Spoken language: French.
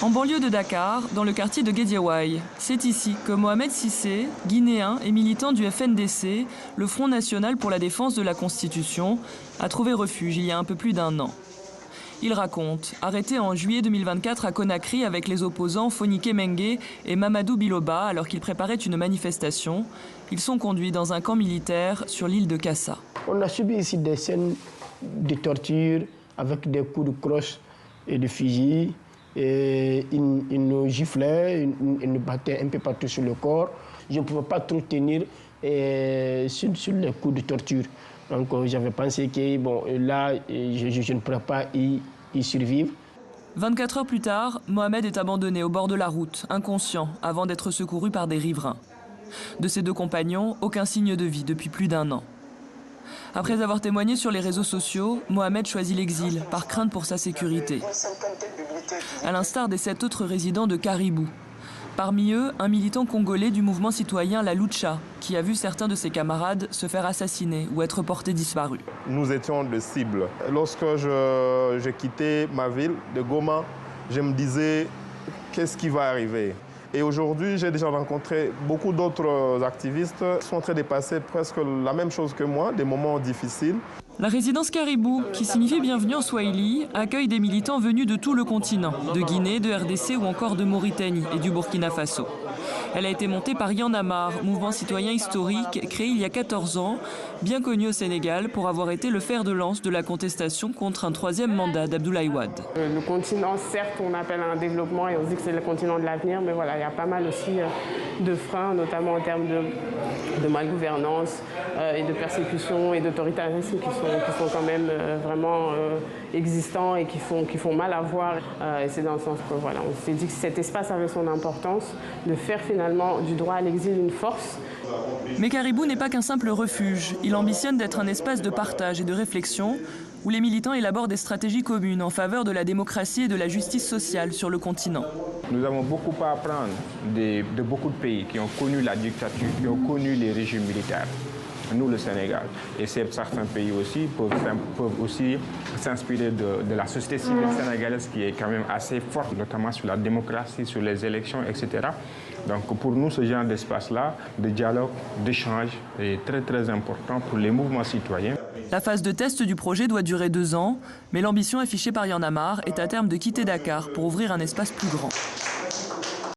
En banlieue de Dakar, dans le quartier de Guédiawaye, c'est ici que Mohamed Cissé, guinéen et militant du FNDC, le Front national pour la défense de la Constitution, a trouvé refuge il y a un peu plus d'un an. Il raconte, arrêté en juillet 2024 à Conakry avec les opposants Fonike Mengue et Mamadou Biloba alors qu'ils préparaient une manifestation, ils sont conduits dans un camp militaire sur l'île de Kassa. On a subi ici des scènes de torture avec des coups de crosse et de fusil. Et ils nous giflaient, ils nous battaient un peu partout sur le corps. Je ne pouvais pas trop tenir sur les coups de torture. Donc j'avais pensé que bon, là, je ne pourrais pas y survivre. 24 heures plus tard, Mohamed est abandonné au bord de la route, inconscient, avant d'être secouru par des riverains. De ses deux compagnons, aucun signe de vie depuis plus d'un an. Après avoir témoigné sur les réseaux sociaux, Mohamed choisit l'exil, par crainte pour sa sécurité. À l'instar des 7 autres résidents de Caribou. Parmi eux, un militant congolais du mouvement citoyen La Lucha, qui a vu certains de ses camarades se faire assassiner ou être portés disparus. Nous étions des cibles. Lorsque j'ai quitté ma ville de Goma, je me disais, qu'est-ce qui va arriver ? Et aujourd'hui, j'ai déjà rencontré beaucoup d'autres activistes qui sont en train de passer presque la même chose que moi, des moments difficiles. La résidence Caribou, qui signifie bienvenue en Swahili, accueille des militants venus de tout le continent, de Guinée, de RDC ou encore de Mauritanie et du Burkina Faso. Elle a été montée par Y'en a marre, mouvement citoyen historique créé il y a 14 ans, bien connu au Sénégal pour avoir été le fer de lance de la contestation contre un 3e mandat d'Abdoulaye Wade. Le continent, certes, on appelle un développement et on dit que c'est le continent de l'avenir, mais voilà, il y a pas mal aussi de freins, notamment en termes de malgouvernance et de persécution et d'autoritarisme qui sont quand même vraiment existants et qui font mal à voir. Et c'est dans le sens que voilà, on s'est dit que cet espace avait son importance, de faire finalement du droit à l'exil une force. Mais Caribou n'est pas qu'un simple refuge. Il ambitionne d'être un espace de partage et de réflexion où les militants élaborent des stratégies communes en faveur de la démocratie et de la justice sociale sur le continent. Nous avons beaucoup à apprendre de beaucoup de pays qui ont connu la dictature, qui ont connu les régimes militaires. Nous, le Sénégal. Et certains pays aussi peuvent aussi s'inspirer de la société civile sénégalaise qui est quand même assez forte, notamment sur la démocratie, sur les élections, etc. Donc pour nous, ce genre d'espace-là, de dialogue, d'échange, est très très important pour les mouvements citoyens. La phase de test du projet doit durer 2 ans, mais l'ambition affichée par Y'en a marre est à terme de quitter Dakar pour ouvrir un espace plus grand.